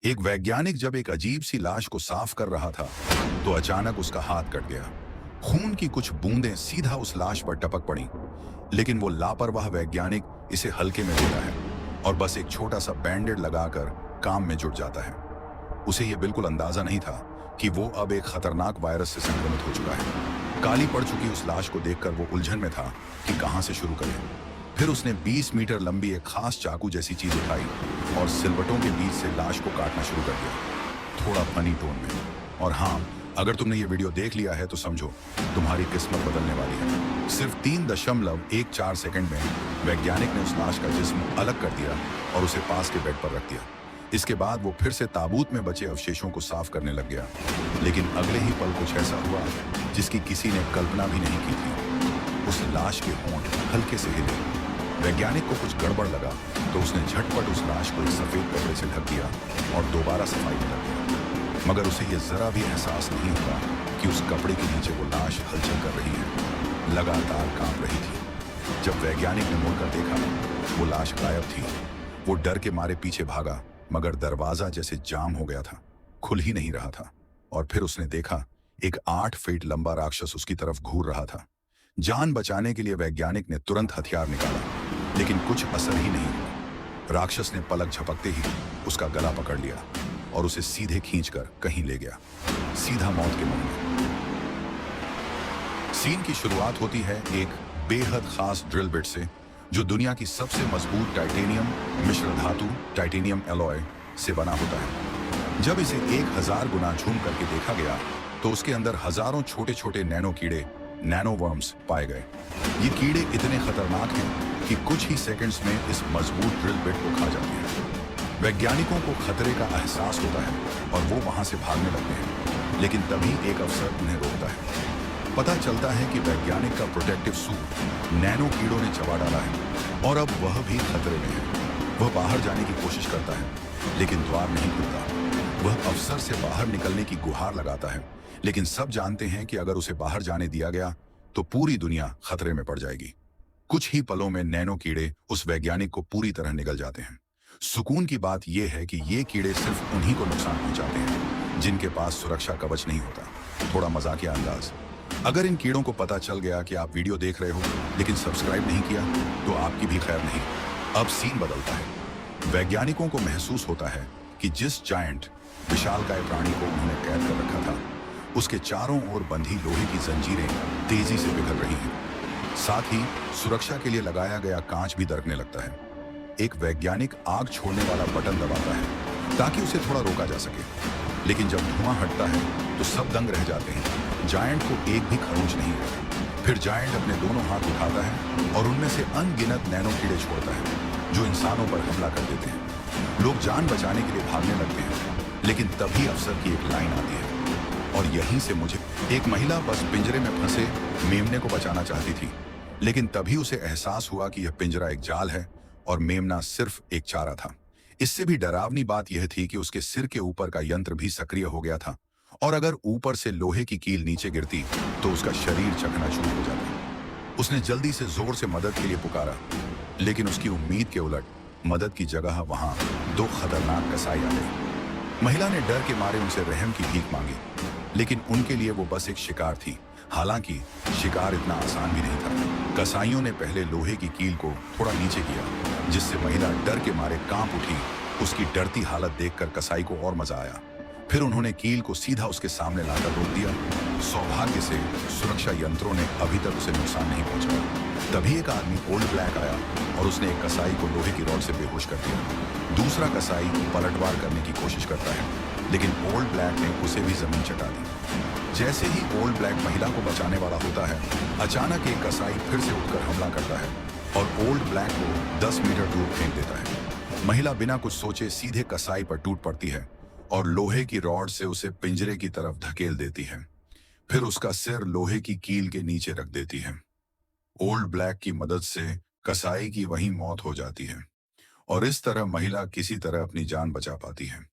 एक वैज्ञानिक जब एक अजीब सी लाश को साफ कर रहा था तो अचानक उसका हाथ कट गया। खून की कुछ बूंदें सीधा उस लाश पर टपक पड़ी। लेकिन वो लापरवाह वैज्ञानिक इसे हल्के में लेता है और बस एक छोटा सा बैंडेड लगाकर काम में जुट जाता है। उसे यह बिल्कुल अंदाजा नहीं था कि वो अब एक खतरनाक वायरस से संक्रमित हो चुका है। काली पड़ चुकी उस लाश को देखकर वो उलझन में था कि कहां से शुरू करे। फिर उसने 20 मीटर लंबी एक खास चाकू जैसी चीज उठाई और सिलवटों के बीच से लाश को काटना शुरू कर दिया, थोड़ा फनी टोन में। और हाँ, अगर तुमने ये वीडियो देख लिया है तो समझो तुम्हारी किस्मत बदलने वाली है। सिर्फ 3.14 सेकंड में वैज्ञानिक ने उस लाश का जिस्म अलग कर दिया और उसे पास के बेड पर रख दिया। इसके बाद वो फिर से ताबूत में बचे अवशेषों को साफ करने लग गया। लेकिन अगले ही पल कुछ ऐसा हुआ जिसकी किसी ने कल्पना भी नहीं की थी। उस लाश के होंठ हल्के से हिले। वैज्ञानिक को कुछ गड़बड़ लगा तो उसने झटपट उस लाश को एक सफेद कपड़े से ढक दिया और दोबारा सफाई में लग गया। मगर उसे यह जरा भी एहसास नहीं हुआ कि उस कपड़े के नीचे वो लाश हलचल कर रही है, लगातार कांप रही थी। जब वैज्ञानिक ने मुड़कर देखा, वो लाश गायब थी। वो डर के मारे पीछे भागा, मगर दरवाजा जैसे जाम हो गया था, खुल ही नहीं रहा था। और फिर उसने देखा एक 8 फीट लंबा राक्षस उसकी तरफ घूर रहा था। जान बचाने के लिए वैज्ञानिक ने तुरंत हथियार निकाला, लेकिन कुछ असर ही नहीं हुआ। राक्षस ने पलक झपकते ही उसका गला पकड़ लिया और उसे सीधे खींचकर कहीं ले गया, सीधा मौत के मुंह में। सीन की शुरुआत होती है एक बेहद खास ड्रिल बिट से, जो दुनिया की सबसे मजबूत टाइटेनियम मिश्र धातु टाइटेनियम एलॉय से बना होता है। जब इसे 1000 गुना झूम करके देखा गया तो उसके अंदर हजारों छोटे छोटे नैनो कीड़े, नैनोवर्म्स पाए गए। ये कीड़े इतने खतरनाक हैं कि कुछ ही सेकंड्स में इस मजबूत ड्रिल बिट को खा जाते हैं। वैज्ञानिकों को खतरे का एहसास होता है और वो वहां से भागने लगते हैं, लेकिन तभी एक अफसर उन्हें रोकता है। पता चलता है कि वैज्ञानिक का प्रोटेक्टिव सूट नैनो कीड़ों ने चबा डाला है और अब वह भी खतरे में है। वह बाहर जाने की कोशिश करता है, लेकिन द्वार नहीं खुलता। वह अफसर से बाहर निकलने की गुहार लगाता है, लेकिन सब जानते हैं कि अगर उसे बाहर जाने दिया गया तो पूरी दुनिया खतरे में पड़ जाएगी। कुछ ही पलों में नैनो कीड़े उस वैज्ञानिक को पूरी तरह निगल जाते हैं। सुकून की बात यह है कि ये कीड़े सिर्फ उन्हीं को नुकसान पहुंचाते हैं जिनके पास सुरक्षा कवच नहीं होता। थोड़ा मजाकिया अंदाज। अगर इन कीड़ों को पता चल गया कि आप वीडियो देख रहे हो लेकिन सब्सक्राइब नहीं किया तो आपकी भी खैर नहीं। अब सीन बदलता है। वैज्ञानिकों को महसूस होता है कि जिस जायंट विशालकाय प्राणी को उन्होंने कैद कर रखा था, उसके चारों ओर बंधी लोहे की जंजीरें तेजी से पिघल रही हैं। साथ ही सुरक्षा के लिए लगाया गया कांच भी दरकने लगता है। एक वैज्ञानिक आग छोड़ने वाला बटन दबाता है ताकि उसे थोड़ा रोका जा सके, लेकिन जब धुआं हटता है तो सब दंग रह जाते हैं। जायंट को एक भी खरोंच नहीं है। फिर जायंट अपने दोनों हाथ उठाता है और उनमें से अनगिनत नैनो कीड़े छोड़ता है जो इंसानों पर हमला कर देते हैं। लोग जान बचाने के लिए भागने लगते हैं, लेकिन तभी अफसर की एक लाइन आती है और यहीं से मुझे एक महिला बस पिंजरे में फंसे मेमने को बचाना चाहती थी, लेकिन तभी उसे एहसास हुआ कि यह पिंजरा एक जाल है और मेमना सिर्फ एक चारा था। इससे भी डरावनी बात यह थी कि उसके सिर के ऊपर का यंत्र भी सक्रिय हो गया था और अगर ऊपर से लोहे की कील नीचे गिरती तो उसका शरीर चकनाचूर हो जाता। उसने जल्दी से जोर से मदद के लिए पुकारा, लेकिन उसकी उम्मीद के उलट मदद की जगह वहां 2 खतरनाक कसाई आ गए। महिला ने डर के मारे उनसे रहम की भीख मांगी, लेकिन उनके लिए वो बस एक शिकार थी। हालांकि शिकार इतना आसान भी नहीं था। कसाईयों ने पहले लोहे की कील को थोड़ा नीचे किया, जिससे महिला डर के मारे कांप उठी। उसकी डरती हालत देखकर कसाई को और मजा आया। फिर उन्होंने कील को सीधा उसके सामने लाकर रोक दिया। सौभाग्य से सुरक्षा यंत्रों ने अभी तक उसे नुकसान नहीं पहुंचाया। तभी एक आदमी ओल्ड ब्लैक आया और उसने एक कसाई को लोहे की रॉड से बेहोश कर दिया। दूसरा कसाई पलटवार करने की कोशिश करता है, लेकिन ओल्ड ब्लैक ने उसे भी जमीन चटा दी। जैसे ही ओल्ड ब्लैक महिला को बचाने वाला होता है, अचानक एक कसाई फिर से उठकर हमला करता है और ओल्ड ब्लैक को 10 मीटर दूर फेंक देता है। महिला बिना कुछ सोचे सीधे कसाई पर टूट पड़ती है और लोहे की रॉड से उसे पिंजरे की तरफ धकेल देती है। फिर उसका सिर लोहे की कील के नीचे रख देती है। ओल्ड ब्लैक की मदद से कसाई की वहीं मौत हो जाती है और इस तरह महिला किसी तरह अपनी जान बचा पाती है।